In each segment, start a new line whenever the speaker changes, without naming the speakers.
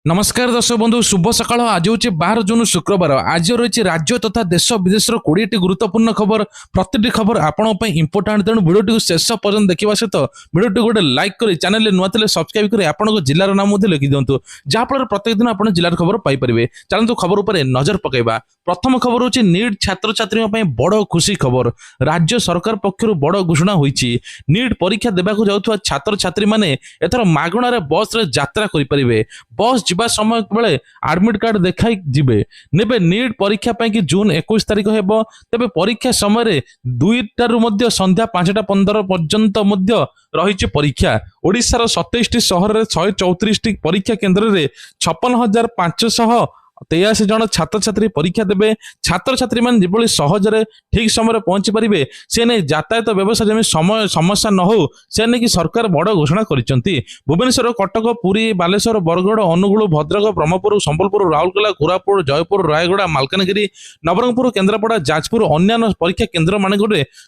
नमस्कार दर्शक बंधु शुभ सकाळ आज हूँ 12 जून शुक्रवार आज रही राज्य तथा देश विदेश 20टी गुरुत्वपूर्ण खबर प्रति खबर आपण इंपोर्टाट तेणु भिडियो शेष पर्यटन देखा सहित भिडियो गोटे लाइक कर चैनल नुआ थे सब्सक्राइब कर आपन जिलार नाम लिखि दिंतु जहाँफल प्रत्येक दिन आप जिलार खबर पाइपर चलतु खबर उपर नजर पकड़ा प्रथम खबर हूँ नीट छात्र छात्री बड़ खुशी खबर राज्य सरकार पक्षर बड़ घोषणा होती नीट परीक्षा देवाक जाऊा छात्र छात्री मैंने एथर मागणार बस रे यात्रा करें बस जा समय बेले आडमिट कार्ड देखाई जिबे नेबे नीट परीक्षा ପାଇଁ कि जून 21 तारिख हेबो तेबे परीक्षा समय 2टारु मध्य संध्या 5:15 पर्यंत मध्य रही परीक्षा ओडिशार 27टी सहर रे 134टी परीक्षा केंद्र रे 56,583 जन छात्र छात्री परीक्षा देबे छात्र छात्री मान जेबोली सहजरे ठीक समय पहुंची परिबे से ने यातायात व्यवस्था जमी समय समस्या न हो से ने कि सरकार बड़ घोषणा करिसंती भुवनेश्वर कटक पुरी बालेश्वर बरगड़ अनुगुल भद्रक ब्रह्मपुर संबलपुर राउरकेला कोरापुट जयपुर रायगड़ा मालकानगिरी नवरंगपुर केन्द्रापड़ा जाजपुर अन्य परीक्षा केन्द्र मानक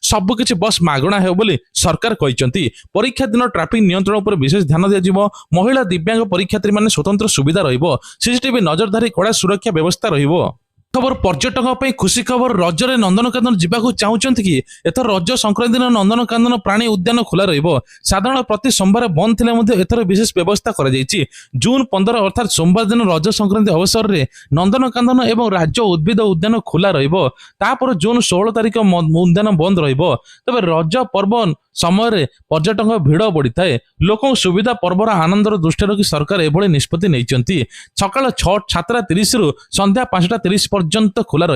सबकिछि बस मागणा हे बोली सरकार कहिसंती परीक्षा दिन ट्रैफिक नियंत्रण पर विशेष ध्यान दिया महिला दिव्यांग परीक्षार्थी माने स्वतंत्र सुविधा रहिबो सीसीटीवी नजरदारी कड़ा सुरक्षा व्यवस्था रहिबो खबर पर्यटकों खुशी खबर रजरे नंदनकानन जावाक चाहूंट कि एथर रज संक्रांति दिन नंदनकानन प्राणी उद्यान खोला साधारण प्रति सोमवार बंद थे एथर विशेष व्यवस्था जून 15 अर्थात सोमवार दिन रज संक्रांति अवसर में नंदनकानन एवं राज्य उद्भिद उद्यान खोला रपर जून 16 तारिख उद्यान बंद रबे रज पर्व समय पर्यटक भिड़ बढ़ी थाए लोक सुविधा पर्वर आनंदर दृष्टि रखी सरकार एभली निष्पत्ति नहीं सकाल 6:30 रु संध्या 5:30 पर्यंत खोला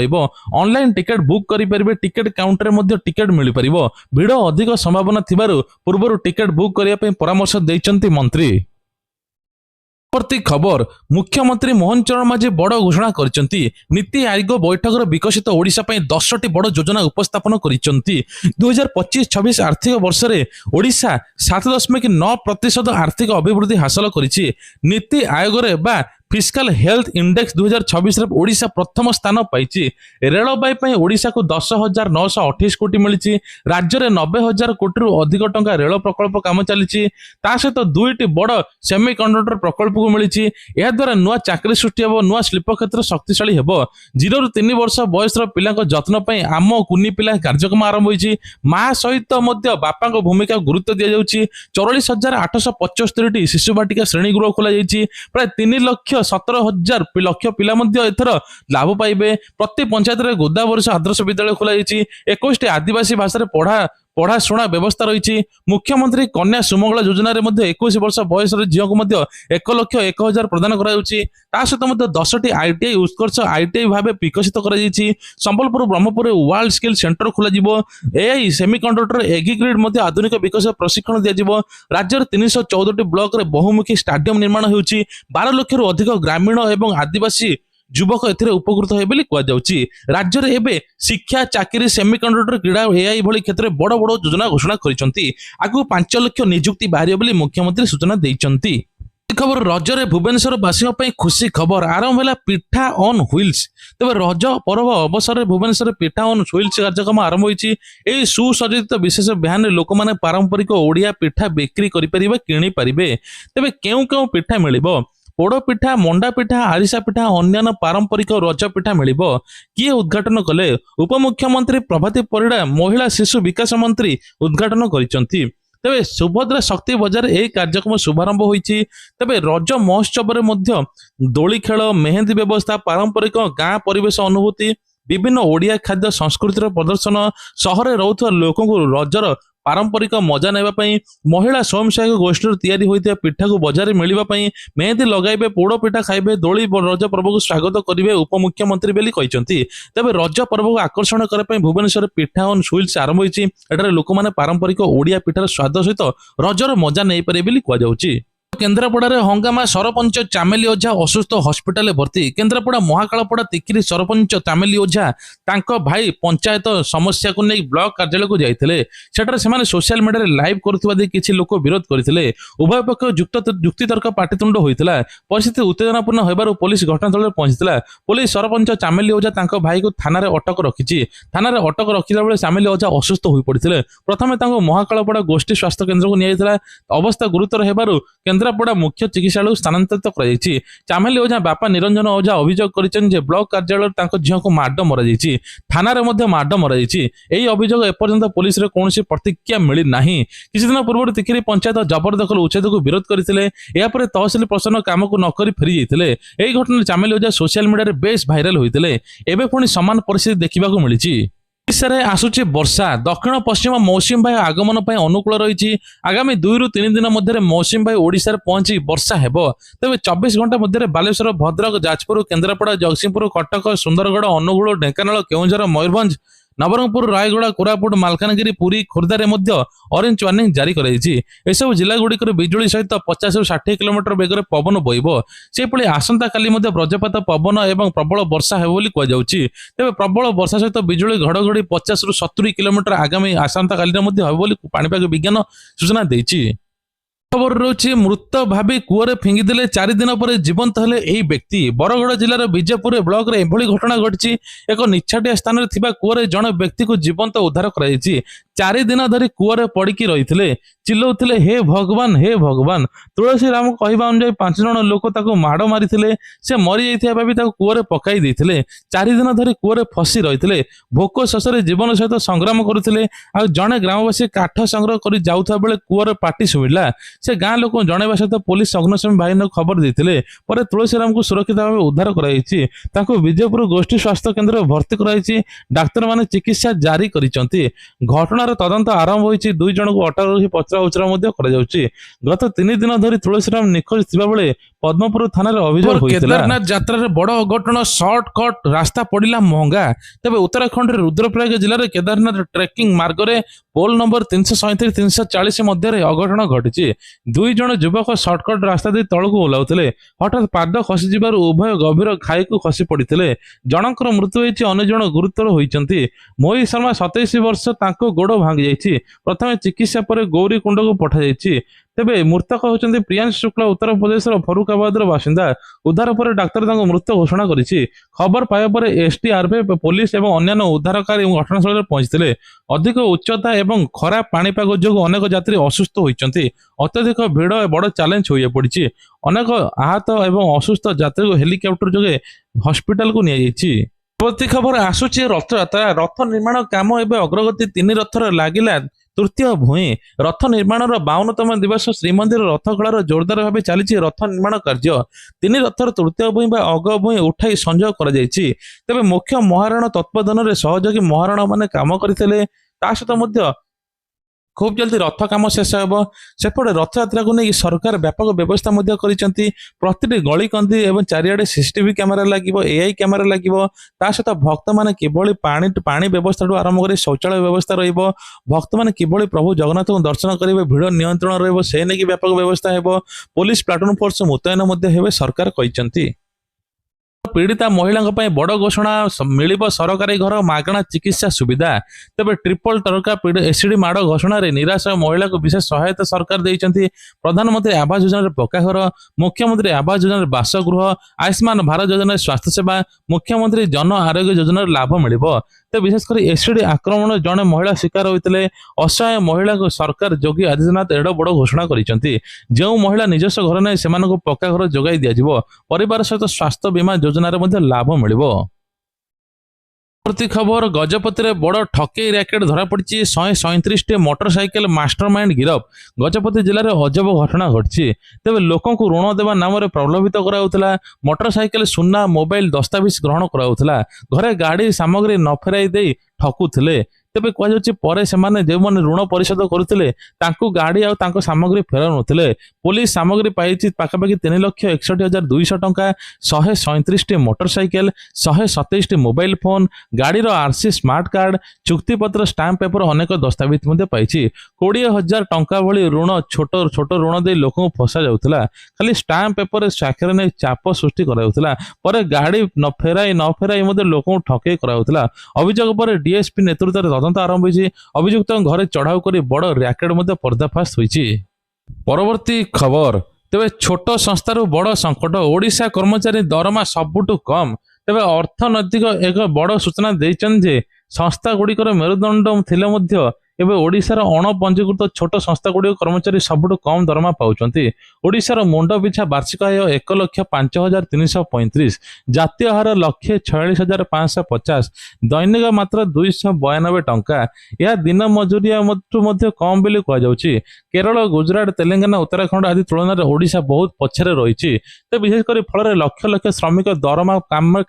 ऑनलाइन टिकेट बुक करें टिकेट काउंटर में टिकेट मिल पार भिड़ अधिक संभावना थिबारु पूर्व टिकेट बुक करने परामर्श देइचंती मंत्री प्रति खबर मुख्यमंत्री मोहन चरण माझी बड़ घोषणा करचंती नीति आयोग बैठक विकसित ओडिशा पई 10टी बड़ योजना उपस्थापन करिसंती 2025-26 आर्थिक वर्ष रे ओडिशा 7.9% आर्थिक अभिवृद्धि हासिल करिछि नीति आयोग रे बा फिस्काल हेल्थ इंडेक्स 2026 रे ओडिशा प्रथम स्थान पाइछि रेलबाई पई ओडिशा को 10,928 कोटी मिलिछि राज्य रे 90,000 कोटी रु अधिक टंका रेल प्रकल्प काम चलिछि ता सहित दुईटी बड़ सेमीकंडक्टर प्रकल्प को मिलिछि एहा द्वारा नुआ चाकरी सृष्टि हेबो नुआ शिल्प क्षेत्र शक्तिशाली हेबो 0 रु 3 वर्ष बयस रो पिला को जत्न पई आम कुनी पिला कार्यक्रम आरंभ होइछि मा सहित मध्य बापा को भूमिका गुरुत्व दिया जाउछि 44,875 टी शिशु बाटिका श्रेणी गृह खोला जाइछि प्राय 3,17,000 लक्ष पिला एथर लाभ पाइबे प्रति पंचायत में गोदा वर्ष आदर्श विद्यालय खोल 21टी आदिवासी भाषा पढ़ा शुणा व्यवस्था रही मुख्यमंत्री कन्या सुमंगला योजना 21 वर्ष बयस झील को 1,01,000 प्रदान सहित 10टी आईटीआई उत्कर्ष आईटीआई भाव विकसित Sambalpur Brahmapur world skill centre खोल एआई सेमीकंडक्टर एग्रीग्रिड आधुनिक विकास प्रशिक्षण दिया राज्य 314टी ब्लॉक रे बहुमुखी स्टाडियम निर्माण हो 12 लाख रु अधिक ग्रामीण एवं आदिवासी युवक एथिरे उपकृत हे बोली कह जाउची राज्य रे एबे शिक्षा चाकरी सेमीकंडक्टर क्रीड़ा एआई भली क्षेत्र में बड़ बड़ योजना घोषणा करिसंती आगु 5 लाख नियुक्ति बाहरियो बोली मुख्यमंत्री सूचना देइचंती खबर रजरे भुवनेश्वर वासी खुशी खबर आरंभ है पिठा ऑन व्हील्स तेज रज पर्व अवसर में भुवनेश्वर पिठा ऑन व्हील्स कार्यक्रम आरंभ होती सुसज्जित विशेष भ्यान लोक मैंने पारंपरिक ओडिया पिठा बिक्री करें किपर तेज केउ केउ पिठा मिल पोड़ पिठा मंडा पिठा आरिसा पिठा अन्य पारंपरिक रज पिठा मिल किए उद्घाटन कले उपमुख्यमंत्री प्रभाती परिड़ा महिला शिशु विकास मंत्री उद्घाटन करिसंती तेबे सुभद्रा शक्ति बजार यह कार्यक्रम शुभारंभ होइछि तेबे रज महोत्सव में दोली खेल मेहंदी व्यवस्था पारंपरिक गाँ परिवेश अनुभूति विभिन्न ओडिया खाद्य संस्कृतिर प्रदर्शन सहर रोथुवा लोकों को रजर पारंपरिक मजा नेबापई महिला स्वयं सहायक गोष्ठी तैयारी होइथिया पिठा को बाजार मिलिबापई मेहंदी लगाइबे पोड़ पिठा खाइबे दोली रज पर्व को स्वागत करिवे उपमुख्यमंत्री बेली कहिसंती तेबे रज पर्व को आकर्षण करबा पई भुवनेश्वर पिठा ऑन व्हील्स आरंभ होइछि एटारे लोक माने पारंपरिक ओडिया पिठार स्वाद सहित रजर मजा नै पारे बेली कह जाउछि केन्द्रापड़ा हंगामा सरपंच चामेली ओझा असुस्थ हस्पिटाल भर्ती केन्द्रापड़ा महाकालपड़ा तिकिरी सरपंच चामेली ओझा तांको भाई पंचायत समस्या को नहीं ब्लॉक कार्यालय को जाइथिले सेठारे सेमाने सोशल मीडिया रे लाइव करथुवा दे किछि लोक विरोध करथिले उभय पक्ष युक्तितर्क पाटितुंड होइतिला परिस्थिति उत्तेजनापूर्ण होबारु पुलिस घटनास्थल पहुंचीला पुलिस सरपंच चामेली ओझा तांको भाई को थाना रे अटक रखिछि थाना रे अटक रखिला बेले चामेली ओझा असुस्थ होई पड़िथिले प्रथमे तांको महाकालपड़ा गोष्ठी स्वास्थ्य केन्द्र को नियाइथिला अवस्था गुरुतर हेबारु केन्द्र केन्द्रापड़ा मुख्य चिकित्सालय स्थानांतरित कर चामेली ओझा बापा निरंजन ओझा अभियोग कर ब्लॉक कार्यालय झील को माड मर थाना माड मर अभियोग एपर्यंत पुलिस कौन प्रतिक्रिया मिली ना। किसी दिन पूर्व तिकिरी पंचायत जबरदखल उच्छेद को विरोध करते तहसिल प्रशासन काम को नक फेरी जाते यही घटना चामेली ओझा सोशल मीडिया बेस भाइराल होते एवं पुणी सामान परिस्थिति देखा मिली। ओडिशा आसुची वर्षा दक्षिण पश्चिम मौसुमी बायु आगमन पर अनुकूल रही आगामी 2 ରୁ 3 दिन मध्य मौसुमी बायु ओडिशा पहुंची वर्षा हेबो। तेज 24 घंटा मध्य बालेश्वर भद्रक जाजपुर केन्द्रापड़ा जगतसिंहपुर कटक सुंदरगढ़ अनुगुल ढेंकानाल केउंझर मयूरभंज नवरंगपुर रायगड़ा कोरापुट मालकानगिरी पुरी खोर्धारे ऑरेंज वार्निंग जारी कर जिला गुड़िक बिजुली सहित 50 ରୁ 60 किलोमीटर बेगर पवन बहब से आसंता काली ब्रजपात पवन और प्रबल वर्षा हेबो बोली कहुछि। तेज प्रबल वर्षा सहित बिजुली घड़घड़ी 50 ରୁ 70 किलोमीटर आगामी आसंता काली हेबो बोली पाणीपाग विज्ञान सूचना देछि। खबर रही मृत भावी कूअरे फिंगिदेले 4 दिन पर जीवंत हेले एही व्यक्ति। बरगड़ जिलार विजयपुर ब्लॉक रे एभली घटना घटी एक निछाटिया स्थान में थिबा कूअरे जड़े व्यक्ति को जीवंत उद्धार कर 4 दिन धरी कूअरे पड़की रही चिल्लाउथिले हे भगवान। तुलसी राम कहवा अनुसार 5 जन लोक ताको माड़ मारी से मरी जाइथिबा भाबी ताको कूअरे पकाई देथिले। 4 दिन धरी कूअरे फसी रही भोक शोषरे जीवन सहित संग्राम करुथिले। आ जड़े ग्रामवासी काठ संग्रह कर जाउथा बेले कूअरे पाटी शुणिला से गाँ लोक जनवा सहित पुलिस अग्निशम बाहिनी खबर देते तुलसीराम को सुरक्षित भाव उद्धार कर विजयपुर गोष्ठी स्वास्थ्य केन्द्र भर्ती कर डाक्तर माने चिकित्सा जारी करिसंती। घटनार तदंत आरंभ होईछि। 2 जन को अटक रखी पचरा उचरा गत 3 दिन धरी तुलसीराम निखोज थिबा बेले पद्मपुर थाना अभियोग होइतिला। केदारनाथ यात्रा रे बड़ अघटन शॉर्टकट रास्ता पड़िला महंगा। तेबे उत्तराखंड रे रुद्रप्रयाग जिले में केदारनाथ ट्रेकिंग मार्ग रे पोल नंबर 337 340 मध्य अघटन घटी 2 जन युवक शॉर्टकट रास्ता दे तल को ओह्लाउथिले हठात पाद खसी जिबार उभय गभीर खाई को खसी पड़ते जनकर मृत्यु होइछि। अन्य जन गुरुतर होइछन्ति। मोहि शर्मा 27 वर्ष तांको गोड़ भांगी जाइछि। प्रथमे चिकित्सा पर गौरी कुंड को पठा जाइछि। तेबे मृतक होचंती प्रियांश शुक्ला उत्तर प्रदेश फरुखाबाद बासिंदा। उद्धार पर डाक्तर मृत घोषणा करिछि। खबर पाया पर एसडीआरएफ पुलिस और अन्य उद्धारकारी घटनास्थल पहुंचते अधिक उच्चता और खराब पाणीपाग जो अनेक यात्री असुस्थ होइछन्ति। अत्यधिक भीड़ बड़ चैलेंज हो पड़ी अनेक आहत और असुस्थ यात्री को हेलिकॉप्टर जोगे हॉस्पिटल को नियाଯାଇଛି। प्रति खबर आसुची रथयात्रा रथ निर्माण काम एवं अग्रगति 3 रथर लागिला तृतीय भूई रथ निर्माण 52तम दिवस श्रीमंदिर रथखଳାର जोरदार भाव चली रथ निर्माण कार्य 3 रथर तृतीय भूई अग भूई उठाई संजोग कर मुख्य महाराण तत्वावधान सहयोगी महाराण माने काम करते सहित खूब जल्दी रथ काम शेष हो। सेपटे रथयात्रा को नहीं सरकार व्यापक व्यवस्था प्रति गली कंदी एवं चारिआडे सीसीटीवी कैमेरा लगे एआई कैमेरा लगे सहित भक्त मैंने किभली पानी व्यवस्था आरंभ कर शौचालय व्यवस्था रक्त मैंने किभली प्रभु जगन्नाथ को दर्शन करेंगे भीड़ नियंत्रण रही नहीं व्यापक व्यवस्था हो। पुलिस प्लाटून फोर्स मुतयन सरकार कहते। पीड़िता महिला बड़ घोषणा मिलिब सरकारी घर मागणा चिकित्सा सुविधा। तेबे ट्रिपल टरका एसिड माड़ घोषणा रे निराश महिला को विशेष सहायता सरकार देइचंती। प्रधानमंत्री आवास योजना पक्का घर, मुख्यमंत्री आवास योजना बासगृह, आयुष्मान भारत योजना स्वास्थ्य सेवा, मुख्यमंत्री जन आरोग्य योजना लाभ मिलिबो। तो विशेषकर एसिड आक्रमण जड़े महिला शिकार होते असहाय महिला को सरकार योगी आदित्यनाथ एड बड़ घोषणा करिसेंती। जो महिला निजस्व घर नहीं से पक्का घर जोगाई दिया परिवार सहित स्वास्थ्य बीमा योजना लाभ मिलिबो। प्रति खबर गजपति बड़ ठकेई रैकेट धरा पड़ी 137 मोटरसाइकेल मास्टरमाइंड गिरफ। गजपति जिले में अजब घटना घटी। तेज लोक ऋण देवा नाम प्रलोभित कराउथला। मोटरसाइकेल सुना मोबाइल दस्तावेज ग्रहण कराउथला। घरे गाड़ी सामग्री न फेराई दे ठकुथिले। तेबे कहु जो ऋण परिशोध करुले गाड़ी आ सामग्री फेरा नुले। पुलिस सामग्री पाई पाखापाखि 3,61,200 टंका, 137 मोटरसाइकेल, 127 मोबाइल फोन, गाड़ीर आरसी स्मार्ट कार्ड, चुक्तिपत्र, स्टाम्प पेपर अनेक दस्तावेज पाई। 20,000 टंका भली ऋण छोट छोट ऋण दे लोक फसा जाउथला। खाली स्टाम्प पेपर स्वाक्षर नहीं चाप सृष्टि कराउथला। पर गाड़ी न फेराई लोक ठकेई कराउथला। अभियोग पर डीएसपी नेतृत्व तदंत आरंभ होइछि। अभियुक्त घरे चढ़ाऊ कर बड़ रैकेट पर्दाफाश होइछि। परवर्ती खबर तेबे छोट संस्थार बड़ संकट ओडिशा कर्मचारी दरमा सबुठु कम। तेबे अर्थनैतिक एक बड़ सूचना देइछन जे संस्था गुड़िकर मेरुदंड थिले मध्य ଏବେ ଓଡ଼ିଶାର ଅଣପଞ୍ଜୀକୃତ ଛୋଟ ସଂସ୍ଥାଗୁଡ଼ିକ କର୍ମଚାରୀ ସବୁଠୁ କମ୍ ଦରମା ପାଉଛନ୍ତି। ଓଡ଼ିଶାର ମୁଣ୍ଡ ପିଛା ବାର୍ଷିକ ଆୟ 1,05,335, ଜାତୀୟ ହାର 1,46,550, ଦୈନିକ ମାତ୍ର 292 ଟଙ୍କା। ଏହା ଦିନ ମଜୁରିଆ ମଧ୍ୟ କମ୍ ବୋଲି କୁହାଯାଉଛି। କେରଳ, ଗୁଜରାଟ, ତେଲେଙ୍ଗାନା, ଉତ୍ତରାଖଣ୍ଡ ଆଦି ତୁଳନାରେ ଓଡ଼ିଶା ବହୁତ ପଛରେ ରହିଛି। ତ ବିଶେଷ କରି ଫଳରେ ଲକ୍ଷ ଲକ୍ଷ ଶ୍ରମିକ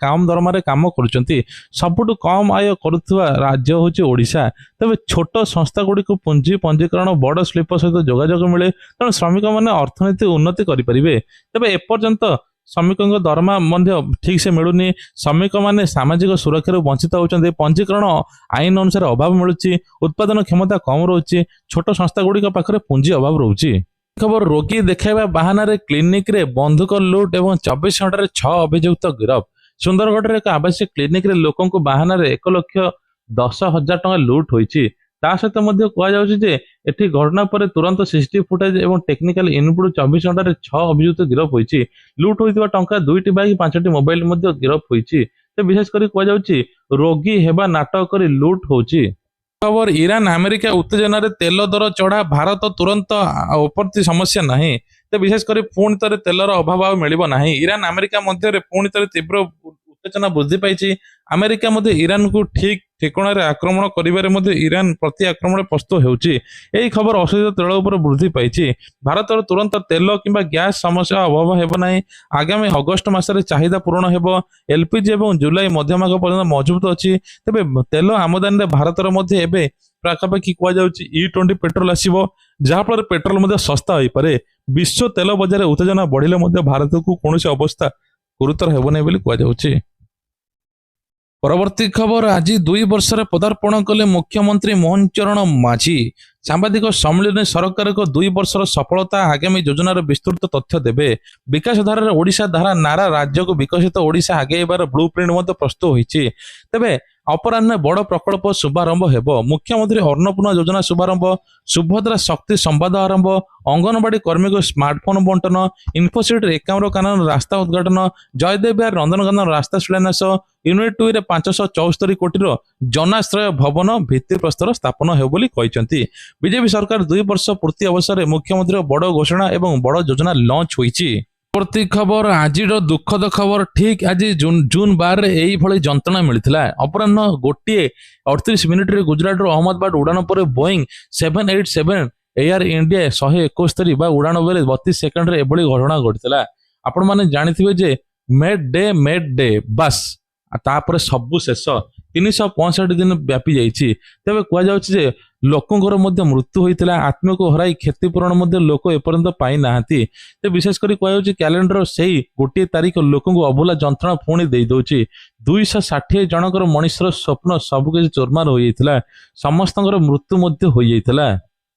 କମ୍ ଦରମାରେ କାମ କରୁଛନ୍ତି। ସବୁଠୁ କମ୍ ଆୟ କରୁଥିବା ରାଜ୍ୟ ହେଉଛି ଓଡ଼ିଶା। ତେବେ ଛୋଟ ସଂସ୍ଥାଗୁଡ଼ିକୁ ପଞ୍ଜୀକରଣ ବଡ଼ ଶିଳ୍ପ ସହିତ ଯୋଗାଯୋଗ ମିଳେ, ତେଣୁ ଶ୍ରମିକମାନେ ଅର୍ଥନୀତି ଉନ୍ନତି କରିପାରିବେ। ତେବେ ଏପର୍ଯ୍ୟନ୍ତ ଶ୍ରମିକଙ୍କ ଦରମା ମଧ୍ୟ ଠିକ୍ ସେ ମିଳୁନି। ଶ୍ରମିକମାନେ ସାମାଜିକ ସୁରକ୍ଷାରୁ ବଞ୍ଚିତ ହେଉଛନ୍ତି। ପଞ୍ଜୀକରଣ ଆଇନ ଅନୁସାରେ ଅଭାବ ମିଳୁଛି। ଉତ୍ପାଦନ କ୍ଷମତା କମ୍ ରହୁଛି। ଛୋଟ ସଂସ୍ଥାଗୁଡ଼ିକ ପାଖରେ ପୁଞ୍ଜି ଅଭାବ ରହୁଛି। ଖବର, ରୋଗୀ ଦେଖାଇବା ବାହାନାରେ କ୍ଲିନିକରେ ବନ୍ଧୁକ ଲୁଟ୍ ଏବଂ 24 ଘଣ୍ଟାରେ 6 ଅଭିଯୁକ୍ତ ଗିରଫ। ସୁନ୍ଦରଗଡ଼ରେ ଏକ ଆବାସିକ କ୍ଲିନିକରେ ଲୋକଙ୍କୁ ବାହାନାରେ 1,10,000 ଟଙ୍କା ଲୁଟ୍ ହୋଇଛି। ତା ସହିତ ମଧ୍ୟ କୁହାଯାଉଛି ଯେ ଏଠି ଘଟଣା ପରେ ତୁରନ୍ତ ସିସିଟିଭି ଫୁଟେଜ ଏବଂ ଟେକ୍ନିକାଲ ଇନପୁଟ 24 ଘଣ୍ଟାରେ 6 ଅଭିଯୁକ୍ତ ଗିରଫ ହୋଇଛି। ଲୁଟ୍ ହୋଇଥିବା ଟଙ୍କା 2ଟି ବାଇକ୍, 5ଟି ମୋବାଇଲ ମଧ୍ୟ ଗିରଫ ହୋଇଛି। ତ ବିଶେଷ କରି କୁହାଯାଉଛି ରୋଗୀ ହେବା ନାଟକ କରି ଲୁଟ୍ ହେଉଛି। ଖବର, ଇରାନ ଆମେରିକା ଉତ୍ତେଜନାରେ ତେଲ ଦର ଚଢ଼ା, ଭାରତ ତୁରନ୍ତ ଉପରତି ସମସ୍ୟା ନାହିଁ। ତ ବିଶେଷ କରି ପୁଣି ଥରେ ତେଲର ଅଭାବ ଆଉ ମିଳିବ ନାହିଁ। ଇରାନ ଆମେରିକା ମଧ୍ୟରେ ପୁଣି ଥରେ ତୀବ୍ର ଉତ୍ତେଜନା ବୃଦ୍ଧି ପାଇଛି। ଆମେରିକା ମଧ୍ୟ ଇରାନକୁ ଠିକଣାରେ ଆକ୍ରମଣ କରିବାରେ ମଧ୍ୟ ଇରାନ ପ୍ରତି ଆକ୍ରମଣରେ ପ୍ରସ୍ତୁତ ହେଉଛି। ଏହି ଖବର ଅଶୋଧିତ ତେଳ ଉପରେ ବୃଦ୍ଧି ପାଇଛି। ଭାରତର ତୁରନ୍ତ ତେଲ କିମ୍ବା ଗ୍ୟାସ୍ ସମସ୍ୟା ଅଭାବ ହେବ ନାହିଁ। ଆଗାମୀ ଅଗଷ୍ଟ ମାସରେ ଚାହିଦା ପୂରଣ ହେବ। ଏଲପିଜି ଏବଂ ଜୁଲାଇ ମଧ୍ୟଭାଗ ପର୍ଯ୍ୟନ୍ତ ମଜବୁତ ଅଛି। ତେବେ ତେଲ ଆମଦାନୀରେ ଭାରତର ମଧ୍ୟ ଏବେ ପାଖାପାଖି କୁହାଯାଉଛି E20 ପେଟ୍ରୋଲ ଆସିବ, ଯାହାଫଳରେ ପେଟ୍ରୋଲ ମଧ୍ୟ ଶସ୍ତା ହୋଇପାରେ। ବିଶ୍ୱ ତେଲ ବଜାରରେ ଉତ୍ତେଜନା ବଢିଲେ ମଧ୍ୟ ଭାରତକୁ କୌଣସି ଅବସ୍ଥା ଗୁରୁତର ହେବ ନାହିଁ ବୋଲି କୁହାଯାଉଛି। ପରବର୍ତ୍ତୀ ଖବର, ଆଜି 2 ବର୍ଷରେ ପଦାର୍ପଣ କଲେ ମୁଖ୍ୟମନ୍ତ୍ରୀ ମୋହନ ଚରଣ ମାଝୀ। ସାମ୍ବାଦିକ ସମ୍ମିଳନୀ ସରକାରଙ୍କ 2 ବର୍ଷର ସଫଳତା, ଆଗାମୀ ଯୋଜନାର ବିସ୍ତୃତ ତଥ୍ୟ ଦେବେ। ବିକାଶ ଧାରାରେ ଓଡ଼ିଶା ଧାରା ନାରା ରାଜ୍ୟକୁ ବିକଶିତ ଓଡ଼ିଶା ଆଗେଇବାର ବ୍ଲୁ ପ୍ରିଣ୍ଟ ମଧ୍ୟ ପ୍ରସ୍ତୁତ ହୋଇଛି। ତେବେ ଅପରାହ୍ନରେ ବଡ଼ ପ୍ରକଳ୍ପ ଶୁଭାରମ୍ଭ ହେବ। ମୁଖ୍ୟମନ୍ତ୍ରୀ ଅନ୍ନପୂର୍ଣ୍ଣା ଯୋଜନା ଶୁଭାରମ୍ଭ, ସୁଭଦ୍ରା ଶକ୍ତି ସମ୍ବାଦ ଆରମ୍ଭ, ଅଙ୍ଗନବାଡି କର୍ମୀଙ୍କୁ ସ୍ମାର୍ଟଫୋନ ବଣ୍ଟନ, ଇନଫୋସିଟି ଏକାମ୍ର କାନନ ରାସ୍ତା ଉଦ୍ଘାଟନ, ଜୟଦେବ ବିହାର ନନ୍ଦନକାନନ ରାସ୍ତା ଶିଳାନ୍ୟାସ, ୟୁନିଟ୍ 2ରେ 574 କୋଟିର ଜନାଶ୍ରୟ ଭବନ ଭିତ୍ତିପ୍ରସ୍ତର ସ୍ଥାପନ ହେବ ବୋଲି କହିଛନ୍ତି। ବିଜେପି ସରକାର 2 ବର୍ଷ ପୂର୍ତ୍ତି ଅବସରରେ ମୁଖ୍ୟମନ୍ତ୍ରୀଙ୍କ ବଡ଼ ଘୋଷଣା ଏବଂ ବଡ଼ ଯୋଜନା ଲଞ୍ଚ ହୋଇଛି। ପରବର୍ତ୍ତୀ ଖବର, ଆଜିର ଦୁଃଖଦ ଖବର, ଠିକ୍ ଆଜି ଜୁନ 12ରେ ଏଇଭଳି ଯନ୍ତ୍ରଣା ମିଳିଥିଲା। ଅପରାହ୍ନ 1:38ରେ ଗୁଜରାଟରୁ ଅହମ୍ମଦାବାଦ ଉଡ଼ାଣ ପରେ ବୋଇଂ 787 ଏୟାର ଇଣ୍ଡିଆ 171 ବା ଉଡ଼ାଣ ବେଳେ 32 ସେକେଣ୍ଡରେ ଏଭଳି ଘଟଣା ଘଟିଥିଲା। ଆପଣମାନେ ଜାଣିଥିବେ ଯେ ମେଡ୍ ଡେ ବାସ୍, ତାପରେ ସବୁ ଶେଷ। 365 ଦିନ ବ୍ୟାପି ଯାଇଛି। ତେବେ କୁହାଯାଉଛି ଯେ ଲୋକଙ୍କର ମଧ୍ୟ ମୃତ୍ୟୁ ହୋଇଥିଲା। ଆତ୍ମକୁ ହରାଇ କ୍ଷତିପୂରଣ ମଧ୍ୟ ଲୋକ ଏପର୍ଯ୍ୟନ୍ତ ପାଇନାହାନ୍ତି। ତ ବିଶେଷ କରି କୁହାଯାଉଛି କ୍ୟାଲେଣ୍ଡର ସେଇ 1 ତାରିଖ ଲୋକଙ୍କୁ ଅଭୁଲା ଯନ୍ତ୍ରଣା ପୁଣି ଦେଇଦେଉଛି। 260 ଜଣଙ୍କର ମଣିଷର ସ୍ୱପ୍ନ ସବୁକିଛି ଚୁରମାର ହୋଇଯାଇଥିଲା। ସମସ୍ତଙ୍କର ମୃତ୍ୟୁ ମଧ୍ୟ ହୋଇଯାଇଥିଲା।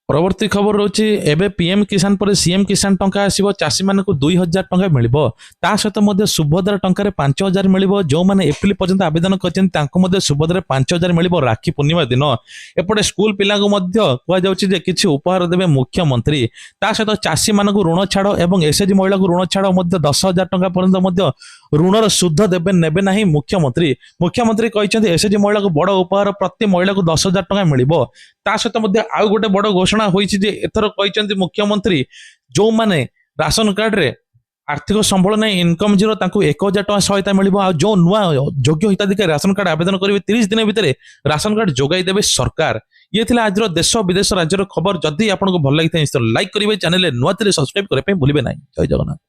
ପରବର୍ତ୍ତୀ ଖବର ରହୁଛି, ଏବେ ପିଏମ୍ କିଷାନ ପରେ ସିଏମ୍ କିଷାନ ଟଙ୍କା ଆସିବ। ଚାଷୀମାନଙ୍କୁ 2,000 ଟଙ୍କା ମିଳିବ। ତା ସହିତ ମଧ୍ୟ ସୁଭଦ୍ରା ଟଙ୍କାରେ 5,000 ମିଳିବ। ଯେଉଁମାନେ ଏପ୍ରିଲ ପର୍ଯ୍ୟନ୍ତ ଆବେଦନ କରିଛନ୍ତି ତାଙ୍କୁ ମଧ୍ୟ ସୁଭଦ୍ରାରେ 5,000 ମିଳିବ ରାକ୍ଷୀ ପୂର୍ଣ୍ଣିମା ଦିନ। ଏପଟେ ସ୍କୁଲ ପିଲାଙ୍କୁ ମଧ୍ୟ କୁହାଯାଉଛି ଯେ କିଛି ଉପହାର ଦେବେ ମୁଖ୍ୟମନ୍ତ୍ରୀ। ତା ସହିତ ଚାଷୀମାନଙ୍କୁ ଋଣ ଛାଡ଼ ଏବଂ ଏସ୍ଏଚଜି ମହିଳାଙ୍କୁ ଋଣ ଛାଡ଼ ମଧ୍ୟ 10,000 ଟଙ୍କା ପର୍ଯ୍ୟନ୍ତ ମଧ୍ୟ ଋଣର ସୁଧ ନେବେ ନାହିଁ ମୁଖ୍ୟମନ୍ତ୍ରୀ। ମୁଖ୍ୟମନ୍ତ୍ରୀ କହିଛନ୍ତି ଏସ୍ଏଚଜି ମହିଳାକୁ ବଡ଼ ଉପହାର, ପ୍ରତି ମହିଳାକୁ 10,000 ଟଙ୍କା ମିଳିବ। ତା ସହିତ ମଧ୍ୟ ଆଉ ଗୋଟେ ବଡ଼ ଘୋଷଣା ହୋଇଛି ଯେ ଏଥର କହିଛନ୍ତି ମୁଖ୍ୟମନ୍ତ୍ରୀ ଯେଉଁମାନେ ରାସନ କାର୍ଡରେ ଆର୍ଥିକ ସମ୍ବଳ ନାହିଁ, ଇନକମ୍ ଜିରୋ, ତାଙ୍କୁ 1,000 ଟଙ୍କା ସହାୟତା ମିଳିବ। ଆଉ ଯେଉଁ ନୂଆ ଯୋଗ୍ୟ ହିତାଧିକାରୀ ରାସନ କାର୍ଡ ଆବେଦନ କରିବେ 30 ଦିନ ଭିତରେ ରାସନ କାର୍ଡ ଯୋଗାଇ ଦେବେ ସରକାର। ଇଏ ଥିଲା ଆଜିର ଦେଶ ବିଦେଶ ରାଜ୍ୟର ଖବର। ଯଦି ଆପଣଙ୍କୁ ଭଲ ଲାଗିଥାଏ ନିଶ୍ଚୟ ଲାଇକ୍ କରିବେ, ଚ୍ୟାନେଲରେ ନୂଆ ଥିଲେ ସବସ୍କ୍ରାଇବ କରିବା ପାଇଁ ଭୁଲିବେ ନାହିଁ। ଜୟ ଜଗନ୍ନାଥ।